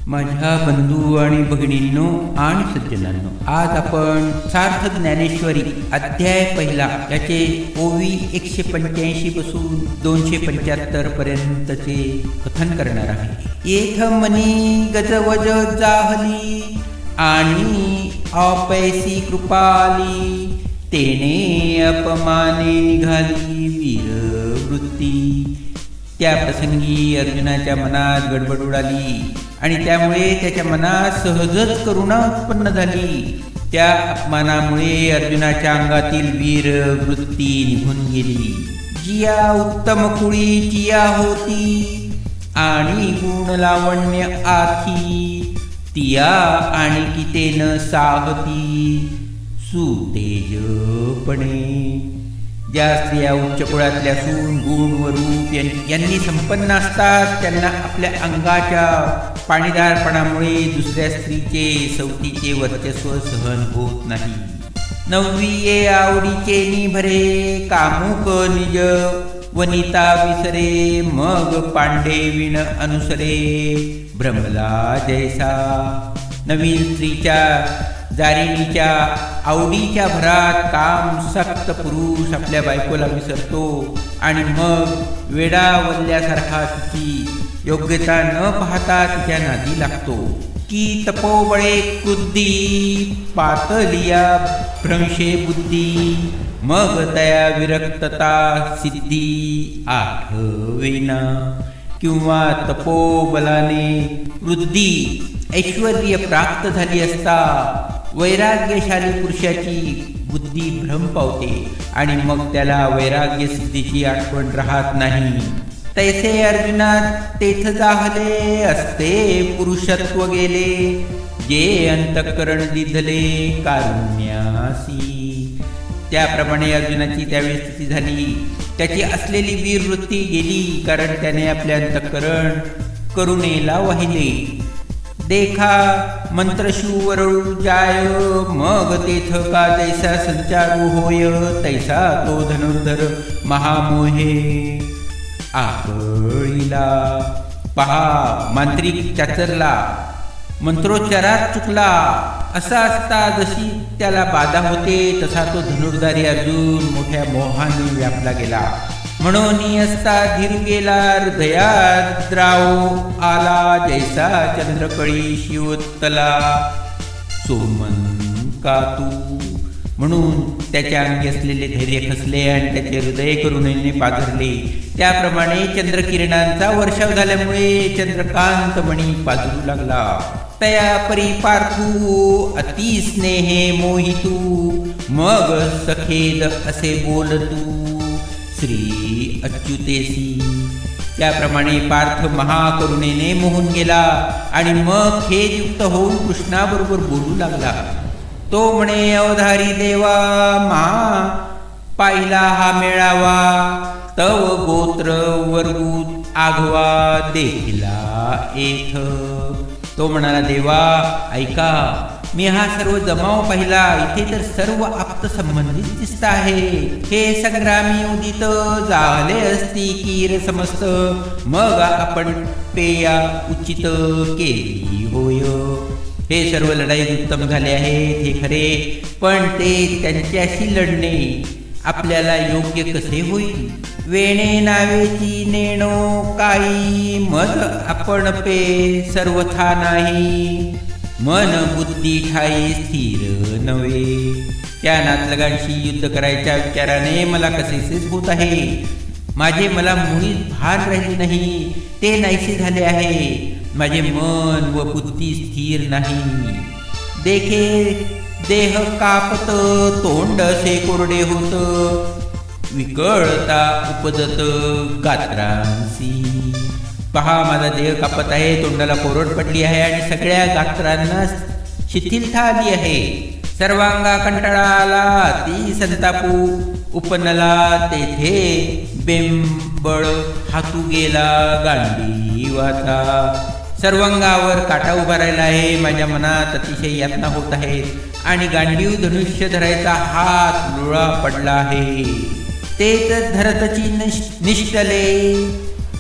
माझ्या बंधू आणि भगिनींनो आणि सज्जनांनो, आज आपण सार्थ ज्ञानेश्वरी अध्याय पहिला याचे ओवी 185 पासून 275 पर्यंतचे कथन करणार आहे. येथ मनी गजवज जाहली आणि अपैसी कृपाली, तेने अपमाने निघाली वीरवृत्ती. त्या प्रसंगी अर्जुनाच्या मनात गडबड उडाली आणि त्यामुळे त्याच्या मनात सहजच करुणा उत्पन्न झाली. त्या अपमानामुळे अर्जुनाच्या अंगातील वीरवृत्ती निघून गेली. जिया उत्तम कुळी जिया होती आणि गुण लावण्य आथी, तिया आणि कितेन साहती सुतेजपणे. ज्या स्त्रिया उच्च कुळातल्या असून गुण व रूप यांनी संपन्न असतात, त्यांना आपल्या अंगाच्या पाणीदारपणामुळे दुसऱ्या स्त्रीचे सवतीचे वर्चस्व सहन होत नाही. नववी ये आवडीचे निभरे, कामुक निज वनिता विसरे, मग पांडे विण अनुसरे भ्रमला जैसा. नवीन स्त्रीच्या जारिणीच्या आवडीच्या भरात काम सक्त पुरुष आपल्या बायकोला विसरतो आणि मग वेडावल्यासारखा तिची योग्यता न पाहता तिच्या नादी लागतो. की तपोबळे क्रुद्धी पातलिया भ्रंशे बुद्धी, मग तया विरक्तता सिद्धी आठवेना. किंवा तपोबलाने वृद्धी ऐश्वर्य प्राप्त झाली असता वैराग्यशाली पुरुषाची बुद्धी भ्रम पावते आणि मग त्याला वैराग्य सिद्धीची आठवण राहत नाही. तैसे अर्जुनात तेथ जाहले असते पुरुषत्व गेले, जे अंतःकरण दिधले कारुण्यासी. त्याप्रमाणे अर्जुनाची त्यावेळी स्थिती झाली. त्याची असलेली वीरवृत्ती गेली, कारण त्याने आपले अंतःकरण करुणेला वाहिले. देखा मंत्रशू वरळू जाय, मग तेथ का जैसा संचारू होय, तैसा तो धनुर्धर महामोहे आकळीला. पहा, मांत्रिक चाचरला, मंत्रोच्चारात चुकला. असा असता जशी त्याला बाधा होते, तसा तो धनुर्धारी अर्जुन मोठ्या मोहाने व्यापला गेला. म्हणून असता धीर गेला हृदयात द्राव आला, जैसा चंद्रकळी शिवतला सोमन कातू. म्हणून त्याच्या अंगी असलेले धैर्य खचले आणि त्याचे हृदय करुणेने पाझरले. त्याप्रमाणे चंद्रकिरणांचा वर्षाव झाल्यामुळे चंद्रकांत मणी पाझरू लागला. तया परी पार्थू अति स्नेहे मोहितू, मग सखेद असे बोलतू श्री अच्युतेसी. त्याप्रमाणे पार्थ महाकरुणेने मोहून गेला आणि मग खेदयुक्त होऊन कृष्णाबरोबर बोलू लागला. तो म्हणे, अवधारी देवा मा पाहिला हा मेळावा, तव गोत्र वर्गूत आघवा देखिला येथ. तो म्हणाला, देवा ऐका, मी हा सर्व जमाव पाहिला. इथे तर सर्व आप्त संबंधित दिसत आहे. हे संग्रामी उदित झाले असती कीर समस्त, मग आपण पेया उचित केली होय. हे सर्व लढाईत उत्तम झाले आहेत हे खरे, पण ते त्यांच्याशी लढणे आपल्याला योग्य कसे होईल. वेणे नावेची नेणो काही, मज आपण पे सर्वथा नाही. मन बुद्धी ठाई स्थिर नव्हे. त्या नातलगांशी युद्ध करायच्या विचाराने मला कसेसेच होत आहे. माझे मला मुळीच भान राहिले नाही, ते नाहीसे झाले आहे. माझे मन व बुद्धी स्थिर नाही. देखे देह कापत तोंड असे कोरडे होत, विकळता उपजत गात्रांसी. पहा, माझा देह कापत आहे, तोंडाला कोरड पडली आहे आणि सगळ्या गात्रांना शिथिलता आली आहे. सर्वांगा कंटाळा आला, ती संतापू उपनला. तेथे बेंबळ हातू गेला गांडीवाचा. सर्वांगावर काटा उभा राहिला आहे. माझ्या मनात अतिशय यातना होत आहेत आणि गांडीव धनुष्य धरायचा हात लुळा पडला आहे. तेच धरतची निष्ठले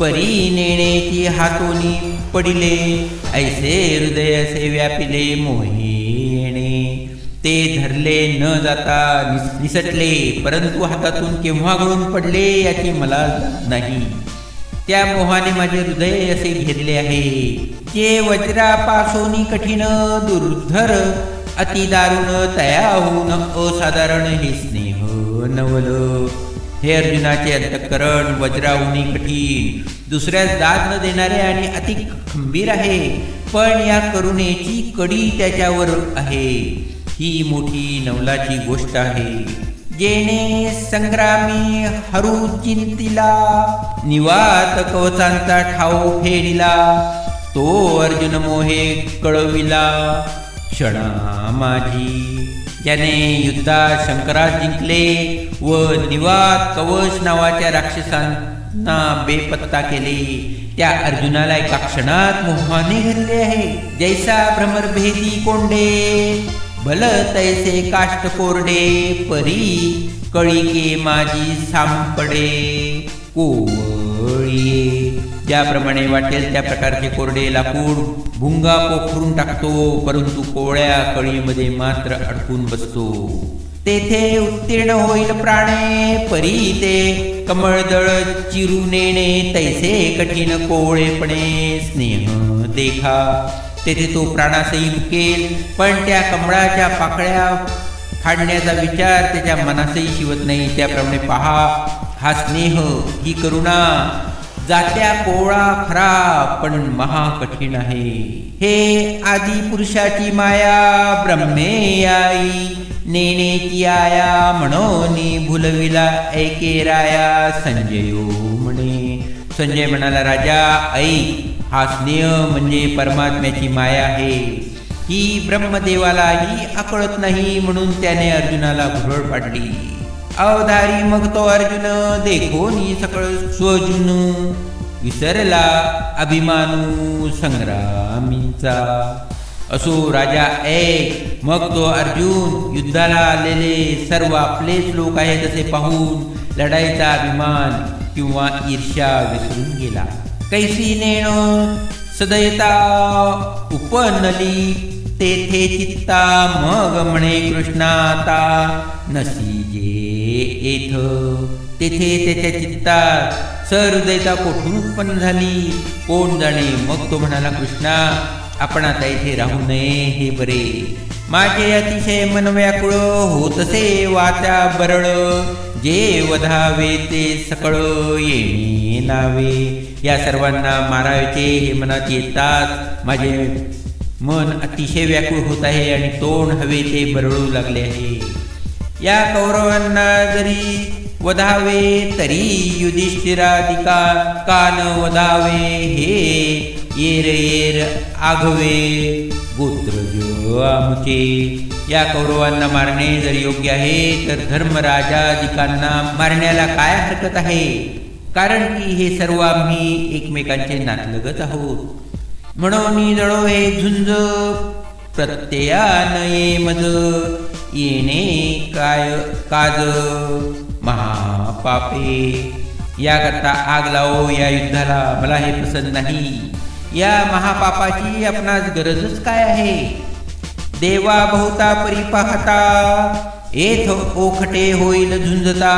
परी नेणेची हातोनी पडिले, ऐसे हृदय असे व्यापिले मोहे येणे. ते धरले न जाता निसटले, परंतु हातातून केव्हा गळून पडले याची मला जाण नाही. त्या मोहाने माझे हृदय असे घेरले आहे. जे वज्रापासोनी कठीण दुर्धर अति दारुण तयाहून असाधारण हे स्नेह नवल. हे अर्जुनाचे अंतःकरण वज्राहुनी कठीण, दुसऱ्यास दाद न देणारे आणि अति खंबीर आहे. पण या करुणेची कडी त्याच्यावर आहे. ही मोठी नवलाची गोष्ट आहे. जेणे संग्रामी हरू चिंतिला, निवात कवचांचा ठाव फेरिला. तो अर्जुन मोहे कळविला क्षणा माझी. ज्याने युद्धात शंकरास जिंकले व निवात कवच नावाच्या राक्षसांना बेपत्ता केले, त्या अर्जुनाला एका क्षणात मोहाने घेतले आहे. जैसा भ्रमरभेदी कोंडे, भल तैसे काष्ट कोरडे. परी कळिके माझी सांपडे कोवळी. ज्याप्रमाणे वाटेल त्या प्रकारचे कोरडे लाकूड भुंगा पोखरून टाकतो, परंतु कोवळ्या कळीमध्ये मात्र अडकून बसतो. तेथे उत्तीर्ण होईल प्राणे, परी ते कमळदळ चिरू नेणे. तैसे कठीण कोवळेपणे स्नेह देखा. तेथे तो प्राणासही मुकेल, पण त्या कमळाच्या पाकळ्या फाडण्याचा विचार त्याच्या मनासही शिवत नाही. त्याप्रमाणे पहा, हा स्नेह, ही करुणा जात्या कोवळा खरा, पण महाकठीण आहे. हे आदि पुरुषाची माया ब्रह्मे आई, नेणेची आया म्हणून भुलविला ऐके राया. संजयो म्हणे. संजय म्हणाला, राजा ऐक, हा स्नेह म्हणजे परमात्म्याची माया आहे. ही ब्रह्मदेवालाही आकळत नाही, म्हणून त्याने अर्जुनाला भुरळ पाडली. अवधारी मग तो अर्जुन देखोनी सकळ स्वजून, विसरला अभिमानू संग्रामींचा. असो राजा ऐक. मग तो अर्जुन युद्धाला आलेले सर्व आपलेच लोक आहेत असे पाहून लढाईचा अभिमान किंवा ईर्ष्या विसरून गेला. कैसी नेण सदयता उपनली, तेथे चित्ता मग म्हणे कृष्णाता. नसी जे येथ, तेथे त्याच्या चित्तात सहृदयता कोठून उत्पन्न झाली कोण जाणे. मग तो म्हणाला, कृष्णा आपण आता इथे राहू नये हे बरे. माझे अतिशय मन व्याकुळ होतसे वाचा बरळ. जे वधावे ते सकळ येणे नावे. या सर्वांना मारायचे हे मनात येतात. माझे मन अतिशय व्याकुळ होत आहे आणि तोंड हवे ते बरळू लागले आहे. या कौरवांना जरी वधावे तरी युधिष्ठिरादिका कान वधावे. हे येर येर आघवे गोत्रज आमचे. या कौरवांना मारणे जर योग्य आहे तर धर्मराजादिकांना मारण्याला काय हरकत आहे, कारण की हे सर्व आम्ही एकमेकांचे नातलगत आहोत. म्हणून जळो हे झुंज प्रत्ययान ये मज. येणे काय काज महापापे. याकरता आग लावो या युद्धाला, मला हे पसंत नाही. या महापापाची आपणास गरजच काय आहे. देवा बहुता परी पाहता, येथ ओखटे होईल झुंजता.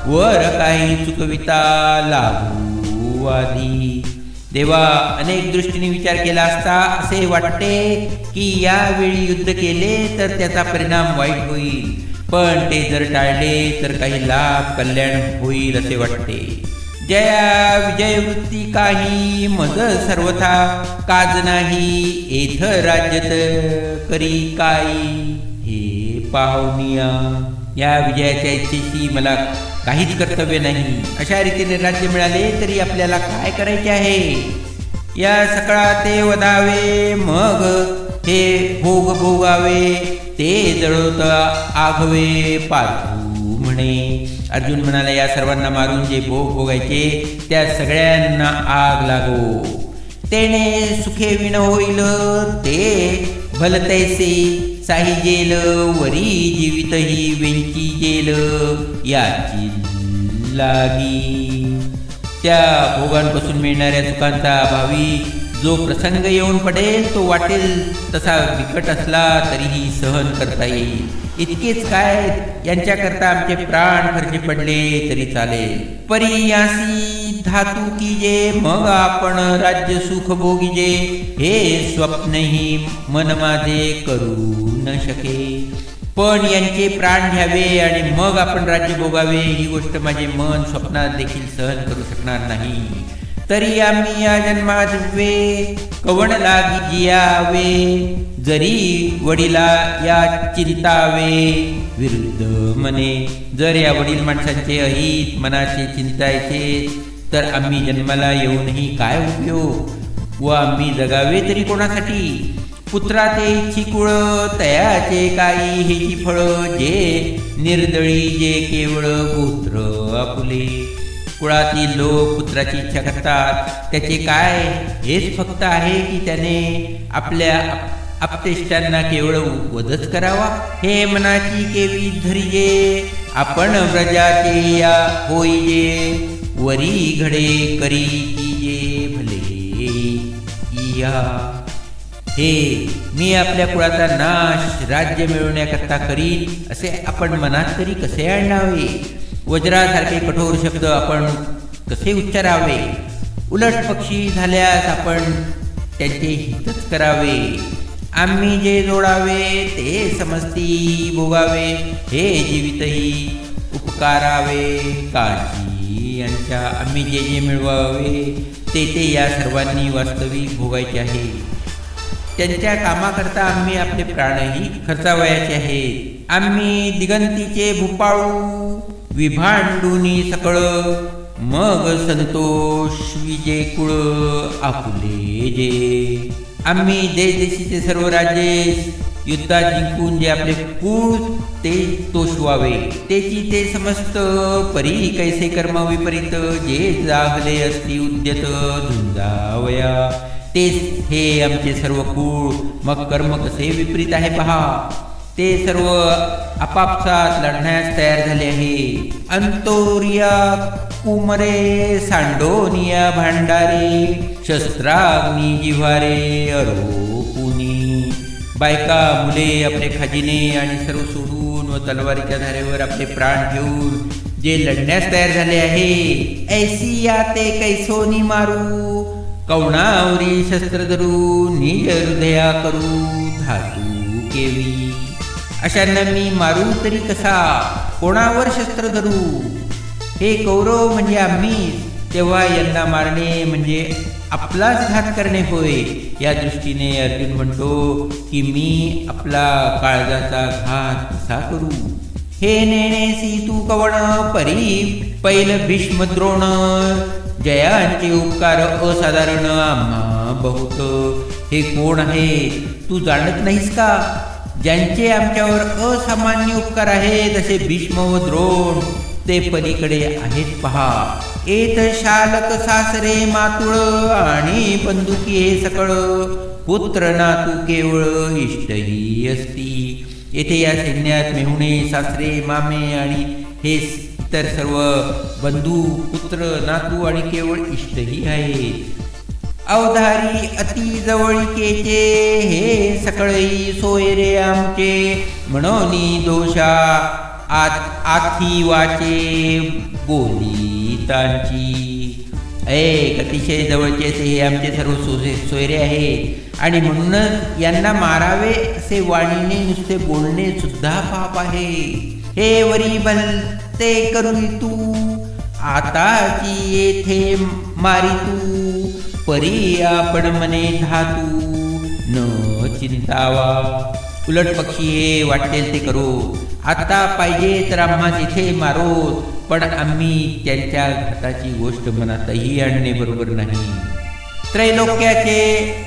वर काही चुकविता लागू वादी. देवा अनेक दृष्टीने विचार केला असता असे वाटते की यावेळी युद्ध केले तर त्याचा परिणाम वाईट होईल, पण ते जर टाळले तर काही लाभ कल्याण होईल असे वाटते. जया विजयवृत्ती काही मज सर्वथा काज नाही. येथ राज्यत करी काही हे पाहुनिया. या विजयाच्या इच्छेशी मला काहीच कर्तव्य नाही. अशा रीतीने राज्य मिळाले तरी आपल्याला काय करायचे आहे. या सकळा ते वधावे मग हे भोग भोगावे. ते जळवत आघवे पार्थू म्हणे. अर्जुन म्हणाला, या सर्वांना मारून जे भोग भोगायचे त्या सगळ्यांना आग लागो. तेने सुखे विण होईल ते भलतैसे साही जेल. वरी जीवित ही वेंची जेल याची लागी. त्या भोगांपासून मिळणाऱ्या सुखांचा भावी जो प्रसंग येऊन पडेल तो वाटेल तसा बिकट असला तरीही सहन करता येईल. इतकेच काय, यांच्याकरता आमचे प्राण खर्ची पडले तरी चालेल. परियासी धातू कीजे मग आपण राज्य सुख भोगीजे, हे स्वप्नही मन माझे करू न शके. पण यांचे प्राण घ्यावे आणि मग आपण राज्य भोगावे ही गोष्ट माझे मन स्वप्नात देखील सहन करू शकणार नाही. तरी आम्ही या जन्मात वे कवण लागी जियावे, जरी वडिला या चिंतावे विरुद्ध मने. जर या वडील माणसांचे अहित मनाचे चिंतायचे तर आम्ही जन्माला येऊनही काय उपयोग व आम्ही जगावे तरी कोणासाठी. पुत्राचे इच्छिकुळ तयाचे काही हेची फळ, जे निर्दळी जे केवळ पुत्र आपुले. कुळातील लोक पुत्राची इच्छा करतात, त्याचे काय, हेच फक्त आहे की त्याने आपल्या आपतेष्टांना केवळ वधच करावा. हे मनाची केवी धरिजे आपण व्रजाचे या होईजे, वरी घडे करी कीजे भले या. हे मी आपल्या कुळाचा नाश राज्य मिळवण्याकरता करीन असे आपण मनात तरी कसे आणावे. वज्रासारखे कठोर शब्द आपण कसे उच्चारावे. उलट पक्षी झाल्यास आपण त्यांचे हितच करावे. आम्ही जे जोडावे ते समजती भोगावे, हे जीवितही उपकारावे काळजी यांच्या. आम्ही जे जे मिळवावे ते या सर्वांनी वास्तविक भोगायचे आहे. त्यांच्या कामाकरता आम्ही आपले प्राणही खर्चावयाचे आहेत. आम्ही दिगंतीचे भूपाळू विभांडुनी सकळ, मग संतोष विजे कुळ आपुले जे. आम्ही देशदेशीचे सर्व राज्ये युद्धात जिंकून जे आपले कुळ ते तोषवावे, तेची ते समस्त परी कैसे कर्म विपरीत, जे जाहले असती उद्यत झुंजावया. तेच हे आमचे सर्व कुळ, मग कर्म कसे विपरीत आहे पहा. ते सर्व आपापसात लढण्यास तयार झाले आहे. अंतोरिया कुमरे सांडोनिया भांडारे, शस्त्राग्नी जिव्हारे अरोपुनी. बायका मुले आपले खजिने आणि सर्व सोडून व तलवारीच्या धारेवर आपले प्राण घेऊन जे लढण्यास तयार झाले आहे. ऐसी या ते कैसोनी मारू, कवणावरी शस्त्र धरू निज हृदया करू धातू केवी. अशांना मी मारू तरी कसा, कोणावर शस्त्र धरू. हे कौरव म्हणजे आम्ही, तेव्हा यांना मारणे म्हणजे आपलाच घात करणे होय. या दृष्टीने अर्जुन म्हणतो की मी आपला काळजाचा घात कसा करू. हे नेणेसी तू कवण परी पैल भीष्म द्रोण, जयांचे उपकार असाधारण आम्हा बहुत. हे कोण आहे तू जाणत नाहीस का, ज्यांचे आमच्यावर असामान्य उपकार आहेत असे भीष्म व द्रोण ते पलीकडे आहेत पहा. एत शालक सासरे मातुळ आणि बंदुकी हे सकळ, पुत्र नातू केवळ इष्टही असती. येथे या सैन्यात मेहुणे सासरे मामे आणि हे इतर सर्व बंधू पुत्र नातू आणि केवळ इष्टही आहेत. अवधारी अति जवळिकेचे हे सकळही सोयरे आमचे, म्हणून दोषा आथी वाचे बोलितांची. एक अतिशय जवळचे हे आमचे सर्व सोयरे आहेत आणि म्हणूनच यांना मारावे असे वाणीने नुसते बोलणे सुद्धा पाप आहे. हे वरी भलते करून तू आताची येथे मारी तू, परी आपण मने धातू न चिंतावा. उलट पक्षी हे वाटेल ते करो. आता पाहिजे तर आम्हास इथे मारो, पण आम्ही त्यांच्या घाताची गोष्ट मनातही आणणे बरोबर नाही. त्रैलोक्याचे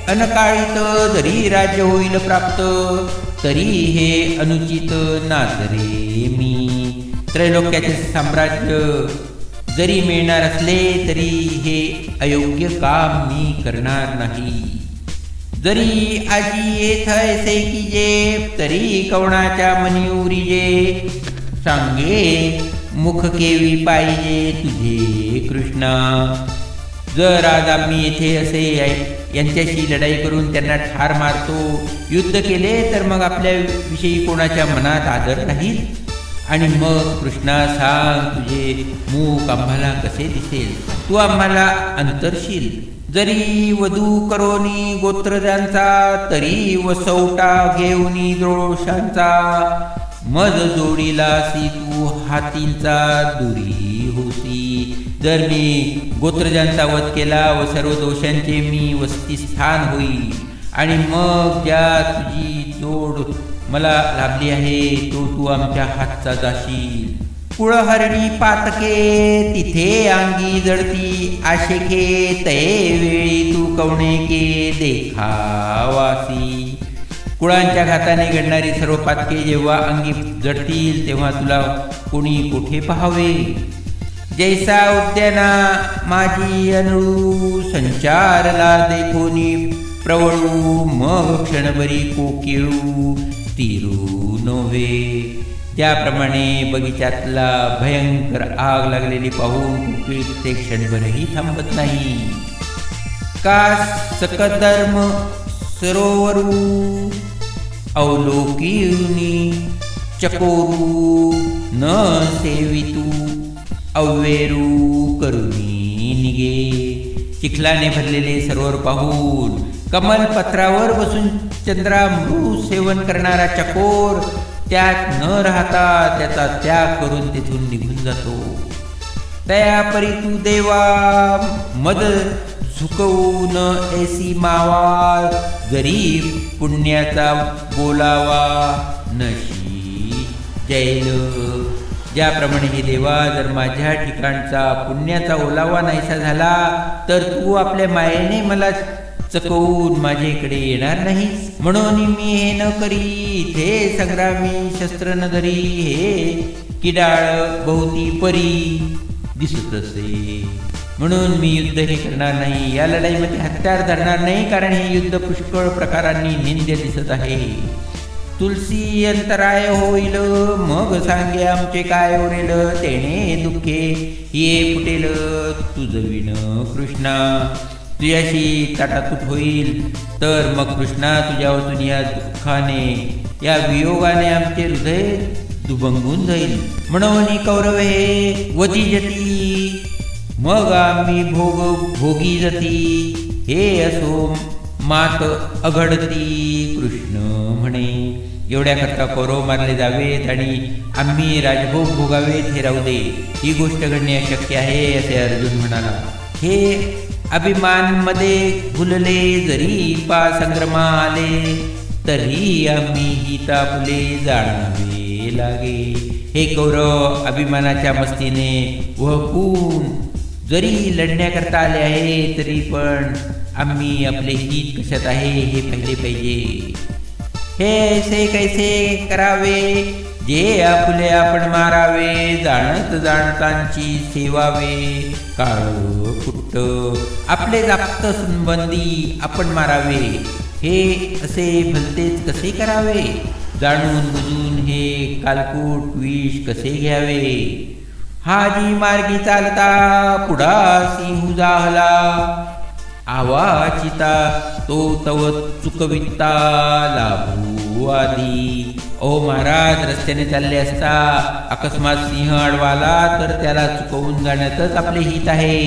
अनकाळीत जरी राज्य होईल प्राप्त, तरी हे अनुचित नातरे मी. त्रैलोक्याचे साम्राज्य जरी मिळणार असले तरी हे अयोग्य काम मी करणार नाही. जरी आजी येथ ऐसे की जे, तरी कवणाच्या मनी उरीजे. सांगे मुख केवी पाहिजे तुझे कृष्णा. जर आज आम्ही येथे असे यांच्याशी लढाई करून त्यांना ठार मारतो, युद्ध केले, तर मग आपल्याविषयी कोणाच्या मनात आदर राहील? आणि मग कृष्णा सांग, तुझे मुख आम्हाला कसे दिसेल? तू आम्हाला अंतरशील. जरी वधू करोनी गोत्रजांचा, तरी वसवटा घेऊनी दोषांचा. मज जोडीलासी तू हातींचा, दुरी होसी. जर मी गोत्रजांचा वध केला व सर्व दोषांचे मी वसतिस्थान होईल, आणि मग ज्या तुझी जोड मला लाभली आहे तो तू आमच्या हातचा जाशील. कुळहरणी पातके तिथे अंगी जडती, आशेखे ते वेळी तू कवणेके देखावासी. कुळांच्या घाताने घडणारी सर्व पातके जेव्हा अंगी जडतील तेव्हा तुला कोणी कोठे पाहावे? जैसा उद्याना माझी अनुळू, संचारला देखोनी प्रवळू. मग क्षणभरी कोकिळू तिरू नव्हे. त्याप्रमाणे बगीच्यातला भयंकर आग लागलेली पाहून कोकिळ ते क्षणभरही थांबत नाही. का सकधर्म सरोवरू, अवलोकिनी चकोरू. न सेवितू अव्वेरू करुणी निगे. चिखलाने भरलेले सरोवर पाहून कमलपत्रावर बसून चंद्रामृत सेवन करणारा चकोर त्यात न राहता त्याचा त्याग करून तिथून निघून जातो. तयापरी तू देवा मद झुकवून ऐसी मावा, गरीब पुण्याचा बोलावा नशी जैल. ज्याप्रमाणे हे देवा, जर माझ्या ठिकाणचा पुण्याचा ओलावा नाहीसा झाला तर तू आपल्या मायेने मला चकवून माझ्याकडे येणार नाहीस. म्हणून मी हे न करी, हे संग्रामी शस्त्र न धरी, हे किडाळ भोवती परी दिसत असे. म्हणून मी युद्ध हे करणार नाही, या लढाईमध्ये हत्यार धरणार नाही, कारण हे युद्ध पुष्कळ प्रकारांनी निंद्य दिसत आहे. तुलसी अंतराय होईल, मग सांगे आमचे काय उरेल. तेणे दुःखे ये फुटेल तुझविण कृष्णा. तुझ्याशी ताटातूट होईल तर मग कृष्णा तुझ्या वाचून या दुःखाने, या वियोगाने आमचे हृदय दुभंगून जाईल. म्हणून कौरव हे वधी जती, मग आम्ही भोगी जती. हे असो मात अघडती कृष्ण म्हणे. एवढ्याकरता कौरव मारले जावेत आणि आम्ही राजभोग भोगावेत हे राहू दे. ही गोष्ट घडणे अशक्य आहे असे अर्जुन म्हणाला. हे अभिमान मध्ये भुलले, जरी पा संग्रमा आले, तरी आम्ही ही तापले जाणावे लागे. हे कौरव अभिमानाच्या मस्तीने वहकून जरी लढण्याकरता आले आहे, तरी पण आम्ही आपले हित कशात आहे हे पाहिले पाहिजे. हे ऐसे कैसे करावे, जे आपुले आपण मारावे. जाणत जाणतांची सेवावे, काळ कुट्ट आपले जास्त संबंधी आपण मारावे. हे असे भलतेच कसे करावे, जाणून बुजून हे कालकूट विष कसे घ्यावे. हा जी मार्गी चालता पुढा सिंह जाहला, आवाचिता तो तव चुकविता लाभू आधी. ओ महाराज, रस्त्याने चालले असता अकस्मात सिंह अडवाला तर त्याला चुकवून जाण्यातच आपले हित आहे.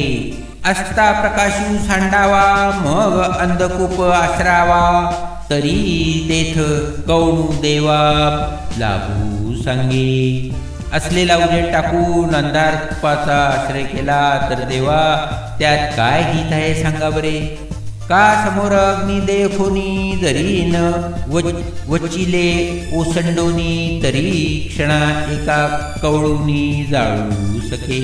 असता प्रकाशू सांडावा, मग अंधकूप आश्रावा, तरी तेथ कौणू देवा लाभू सांगे. असलेला उजेड टाकून अंधार कुपाचा आश्रय केला तर देवा त्यात काय हित आहे सांगा बरे. का समोर अग्नी देखोनी, जरी न वचिले ओसंडोनी, तरी क्षणा एका कवळूनी जाळू सके.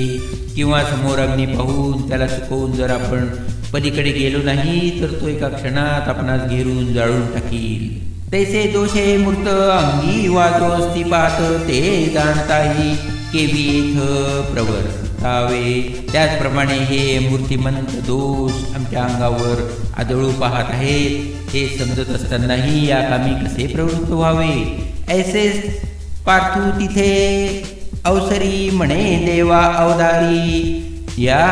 किंवा समोर अग्नी पाहून त्याला चुकवून जर आपण पलीकडे गेलो नाही तर तो एका क्षणात आपणास घेरून जाळून टाकील. तैसे दोषे मूर्त अंगी वाजो असती पाहत, ते जाणताही केवी येथ प्रवर्तावे. त्याचप्रमाणे हे मूर्तिमंत दोष आमच्या अंगावर आदळू पाहत आहेत हे समजत असतानाही या कामी कसे प्रवृत्त व्हावे. ऐसे पार्थू तिथे अवसरी म्हणे देवा अवधारी, या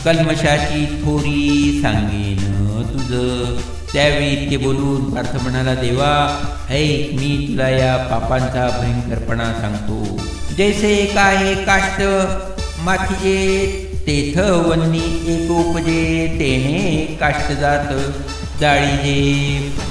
कल्मशाची थोरी सांगेन तुझं. त्यावेळी इतके बोलून पार्थ म्हणाला, देवा ऐक, मी तुला या पापांचा भयंकरपणा सांगतो. जैसे काय काष्ट माथीजे, तेथ वन्नी एक उपजे, तेने काष्ट जात जाळीजे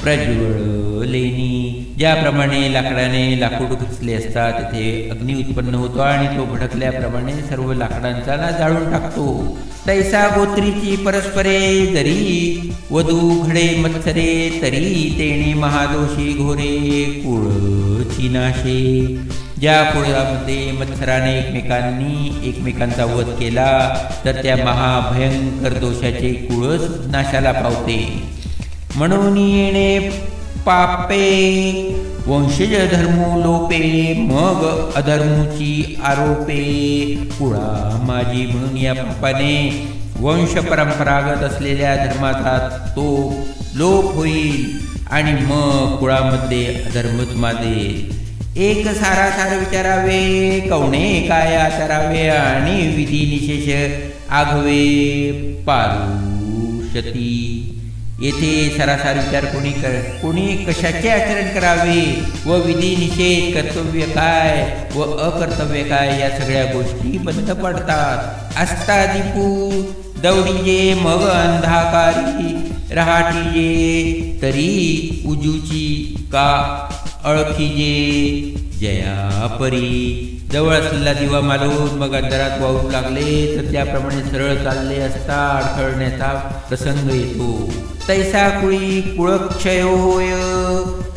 प्रज्वळलेनी. ज्याप्रमाणे लाकडाने लाकूड घुसले असता तेथे अग्नी उत्पन्न होतो आणि तो भडकल्याप्रमाणे सर्व लाकडांचा जाळून टाकतो, तैसा गोत्रीची परस्परे जरी वधू घडे मत्सरे, तरी तेणे महादोषी घोरे कुळची नाशे. ज्या कुळामध्ये मत्सराने एकमेकांचा वध केला तर त्या महाभयंकर दोषाचे कुळच नाशाला पावते. म्हणून येणे पापे वंशज धर्मो लोपे, मग अधर्मूची आरोपे कुळा माझी. म्हणून या पापाने वंश परंपरागत असलेल्या धर्माचा तो लोप होईल आणि मग कुळामध्ये अधर्मच माजेल. एक सारासार विचारावे, कवणे काय आचरावे, आणि विधी निशेष आघवे पारुषती. येथे सरासर विचार कोणी कशाचे आचरण करावे व विधी निषेध, कर्तव्य काय व अकर्तव्य काय या सगळ्या गोष्टी बंद पडतात. अस्तादिपू दौडीजे, मग अंधाकारी रहाटीजे, तरी उजूची का अळखीजे जया परी. जवळ असलेला दिवा मालवून मग अंधारात वाहू लागले तर त्याप्रमाणे सरळ चालले असता अडखळण्याचा प्रसंग येतो. तैसा कुळी कुळक्षय होय,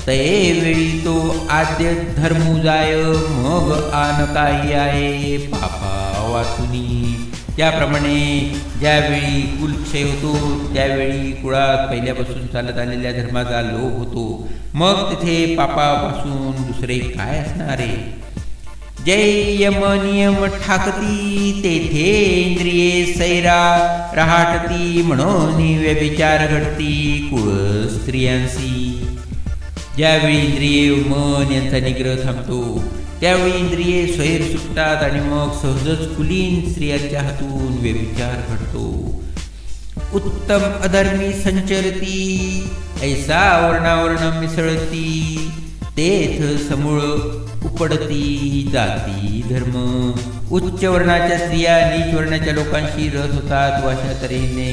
तये वेळी तो आद्य धर्मू जाय, मग आन काही आहे पापा वाचुनी. त्याप्रमाणे ज्यावेळी कुलक्षय होतो त्यावेळी कुळात पहिल्यापासून चालत आलेल्या धर्माचा लोप होतो, मग तिथे पापापासून दुसरे काय असणारे. जय यम नियम ठाकती, तेथे इंद्रिये सैरा रहाटती, म्हणून व्यभिचार घडती कुळ स्त्रियांसी. ज्यावेळी इंद्रिये मन यांचा निग्रह थांबतो त्यावेळी इंद्रिये स्वैर सुटतात आणि मग सहजच कुलीन स्त्रियांच्या हातून व्यभिचार घडतो. उत्तम अधर्मी संचरती, ऐसा वर्णावर्ण मिसळती, तेथ समूळ उपडती जाती धर्म. उच्च वर्णाच्या स्त्रिया नीच वर्णाच्या लोकांशी रस होतात व अशा तऱ्हेने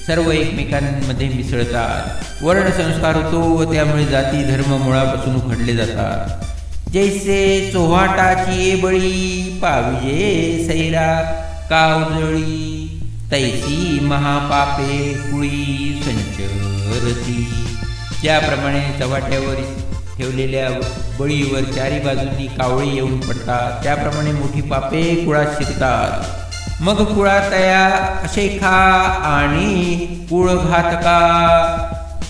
सर्व एकमेकांमध्ये मिसळतात. वर्ण संस्कार होतो व त्यामुळे जाती धर्म मुळापासून उखडले जातात. जैसे चोहाटाची बळी, पाविजे सैरा कावजळी, तैसी महापापे कुळी संचरती. ज्याप्रमाणे चव्हाट्यावर ठेवलेल्या बळीवर चारी बाजूंनी कावळे येऊन पडतात त्याप्रमाणे मोठी पापे कुळात शिरतात. मग कुळातया अशेखा आणि कुळघातका,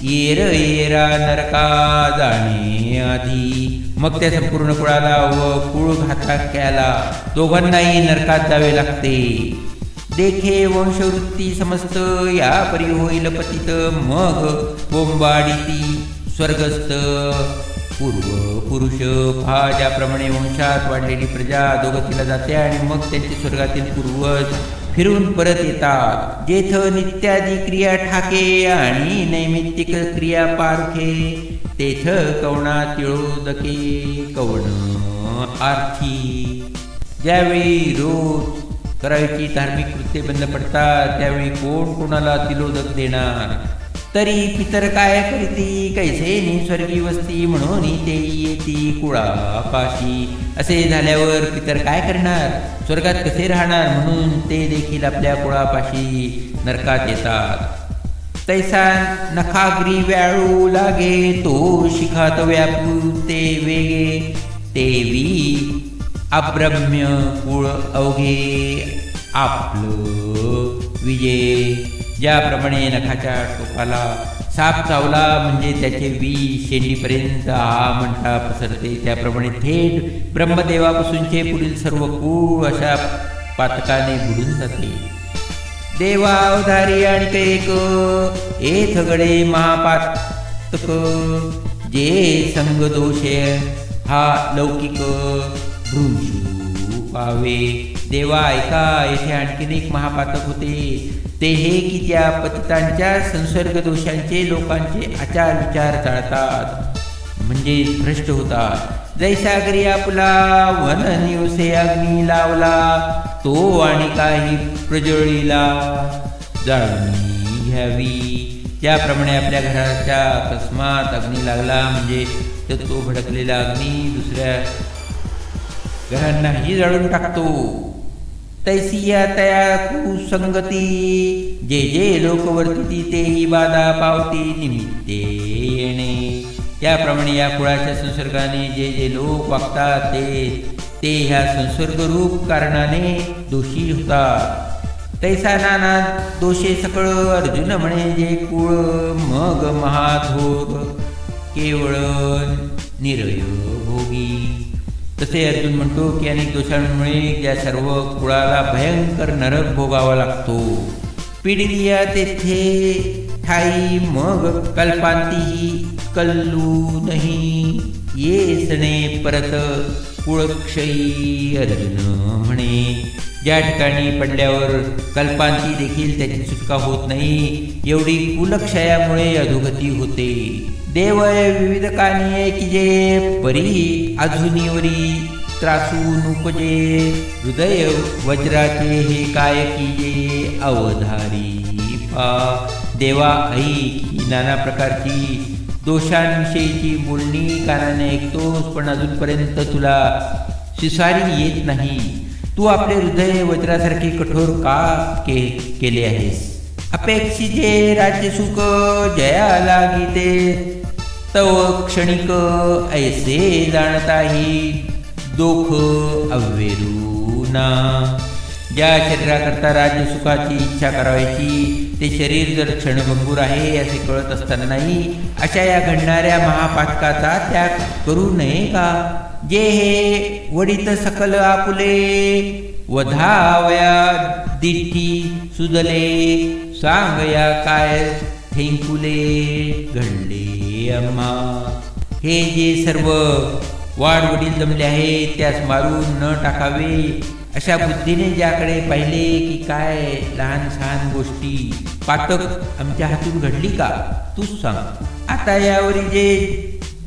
येर येरा नरका जाणे आधी. मग त्या संपूर्ण कुळाला व कुळघातक्याला दोघांनाही नरकात जावे लागते. देखे वंशवृत्ती समस्त या परी होईल पतित, मग बोंबाडीती स्वर्गस्थ पूर्व पुरुष. पहा, ज्याप्रमाणे वंशात वाढलेली प्रजा अधोगतीला जाते आणि मग त्यांचे स्वर्गातील पूर्वज फिरून परत येतात. जेथ नित्यादी क्रिया ठाके आणि नैमित्तिक क्रिया पारखे, तेथ कवणा तिळोदके कवण आर्थी. ज्यावेळी रोज करायची धार्मिक कृत्ये बंद पडतात त्यावेळी कोण कोणाला तिलोदक देणार. तरी पितर काय करीती, कैसे निस्वर्गी वस्ती, म्हणून ते येती कुळापाशी. असे झाल्यावर पितर काय करणार, स्वर्गात कसे राहणार, म्हणून ते देखील आपल्या कुळापाशी नरकात येतात. तैसा नखाग्री व्याळू लागे, तो शिखात व्यापू ते वेगे, तेवी अब्रम्य कुळ अवघे आपलं विजय. ज्याप्रमाणे नखाच्या टोकाला साप चावला म्हणजे त्याचे विष शेंडीपर्यंत हा म्हणता पसरते, त्याप्रमाणे थेट ब्रह्मदेवापासूनचे पुढील सर्व कुळ अशा पातकाने बुडून जाते. देवा अवधारी आणि कैक एथ गडे महापातक, जे संग दोषे हा लौकिक भ्रूंशू पाहावे. देवा ऐका, येथे आणखीन एक महापातक होते. ते हे की त्या पतितांच्या संसर्ग दोषांचे लोकांचे आचार विचार चालतात, म्हणजे भ्रष्ट होतात. जैसागरी आपला वन निवसे अग्नी लावला, तो आणि काही प्रज्वळीला जाळून घ्यावी. ज्याप्रमाणे आपल्या घराच्या अकस्मात अग्नी लागला म्हणजे तर तो भडकलेला अग्नी दुसऱ्या घरांनाही जळून टाकतो. तैसी या तया कुसंगती, जे जे लोक वर्तिती तेही बाधा पावती निमित्ते येणे. याप्रमाणे या कुळाच्या संसर्गाने जे जे लोक वागतात ते ह्या संसर्गरूप कारणाने दोषी होतात. तैसा नाना दोषे सकळ अर्जुन म्हणे जे कुळ मग महाथोर केवळ निरय भोगी. तसे अर्जुन म्हणतो की अनेक दोषांमुळे या सर्व कुळाला भयंकर नरक भोगावा लागतो. पिढिया तेथे ठाई मग कल्पांतीही कल्लू नाही, येसणे परत कुळक्षयी अर्जुन म्हणे. ज्या ठिकाणी पडल्यावर कल्पांती देखील त्याची सुटका होत नाही, एवढी कुलक्षयामुळे अधोगती होते. देव विविध कानिये की जे परी अजूनीवरी त्रासून उपजे, हृदय वज्राचे हे काय कीजे अवधारी पा. देवा ऐक, ही नाना प्रकारची दोषांविषयीची बोलणी कानाने ऐकतोस, पण अजूनपर्यंत तुला शिसारी येत नाही. तू आपले हृदय वज्रासारखे कठोर का केले आहेस. अपेक्षिते राज्यसुख जया लागीते, तव क्षणिक ऐसे जाणताही दोख अव्वेरूना. ज्या शरीराकरता राज्यसुखाची इच्छा करायची ते शरीर जर क्षणभंगूर आहे असे कळत असतानाही अशा या घडणाऱ्या महापातकाचा त्याग करू नये का. जे हे वडित सकल आपुले, वधावया दिठी सुदले, सांगया काय थेंकुले घडले आम्हा. हे जे सर्व वाडवडील जमले आहेत त्यास मारून न टाकावे अशा बुद्धीने ज्याकडे पाहिले की काय लहान सहान गोष्टी पातक आमच्या हातून घडली का, तूच सांग. आता यावरी जे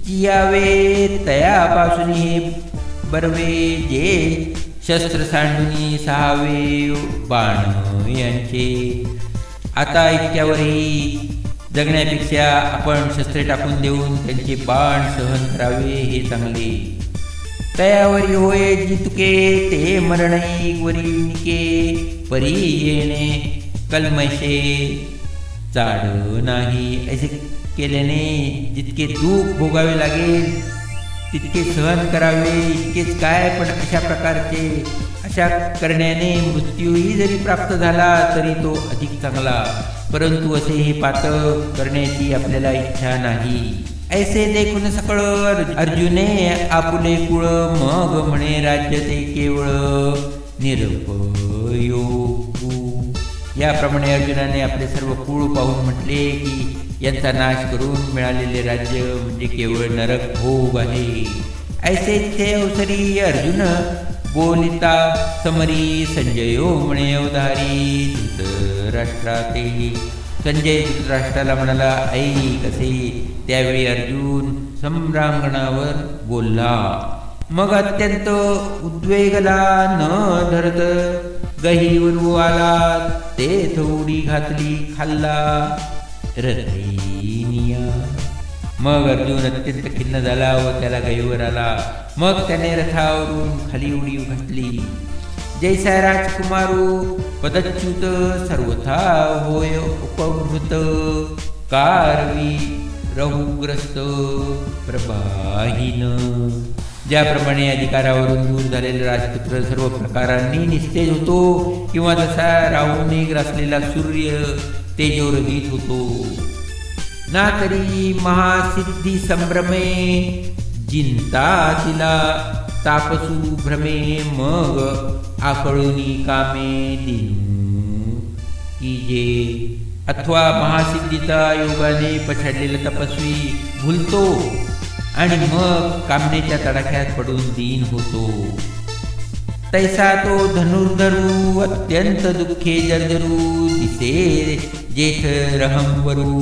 जियावे तयापासून हे बरवे, जे शस्त्र सांडूनी सहावे बाण यांचे. आता इतक्यावरही जगण्यापेक्षा आपण शस्त्रे टाकून देऊन त्यांचे बाण सहन करावे हे चांगले. तयावरी होय जितके ते मरणई वरी निके, परी येणे कलमशे चाड नाही. असे केल्याने जितके दुःख भोगावे लागेल तितके सहन करावे इतकेच काय, पण अशा करण्याने मृत्यूही जरी प्राप्त झाला तरी तो अधिक चांगला. परंतु असे हे पातक करण्याची आपल्याला इच्छा नाही. ऐसे देखून सकळ अर्जुने आपुले कुळ, मग म्हणे राज्य ते केवळ निरपयोगू. याप्रमाणे अर्जुनाने आपले सर्व कुळ पाहून म्हटले की यांचा नाश करून मिळालेले राज्य म्हणजे केवळ नरक भोग आहे. ऐसे ते अवसरी अर्जुन बोलिता समरी, संजयो म्हणे अवधारी धृतराष्ट्राते. संजय धृतराष्ट्राला म्हणाला ऐक असे. त्यावेळी अर्जुन सम्रांगणावर बोलला. मग अत्यंत उद्वेगला न धरत गहीवर आला, तेथ उडी घातली खाल्ला रथैनिया. मग अर्जुन अत्यंत खिन्न झाला व त्याला गहीवर आला. मग त्याने रथावरून खाली उडी घातली. जैसा राजकुमारू पदच्युत सर्वथा होय उपभृत, कारवी रहुग्रस्त प्रभाहीन. ज्याप्रमाणे अधिकारावरून दूर झालेला राजपुत्र सर्व प्रकारांनी निस्तेज होतो, किंवा जसा राहूने ग्रासलेला सूर्य तेजोरहित होतो. ना तरी महासिद्धी संभ्रमे, जिंता तिला तापसू भ्रमे. मग आकळूनी कामे दिनू की जे. अथवा महासिद्धीचा योगाने पछाडलेला तपस्वी भुलतो आणि मग कामनेच्या तडाख्यात पडून दीन होतो. तैसा तो धनुर्धरू अत्यंत दुःखे जर्जरू दिसे जेथ रहम वरू.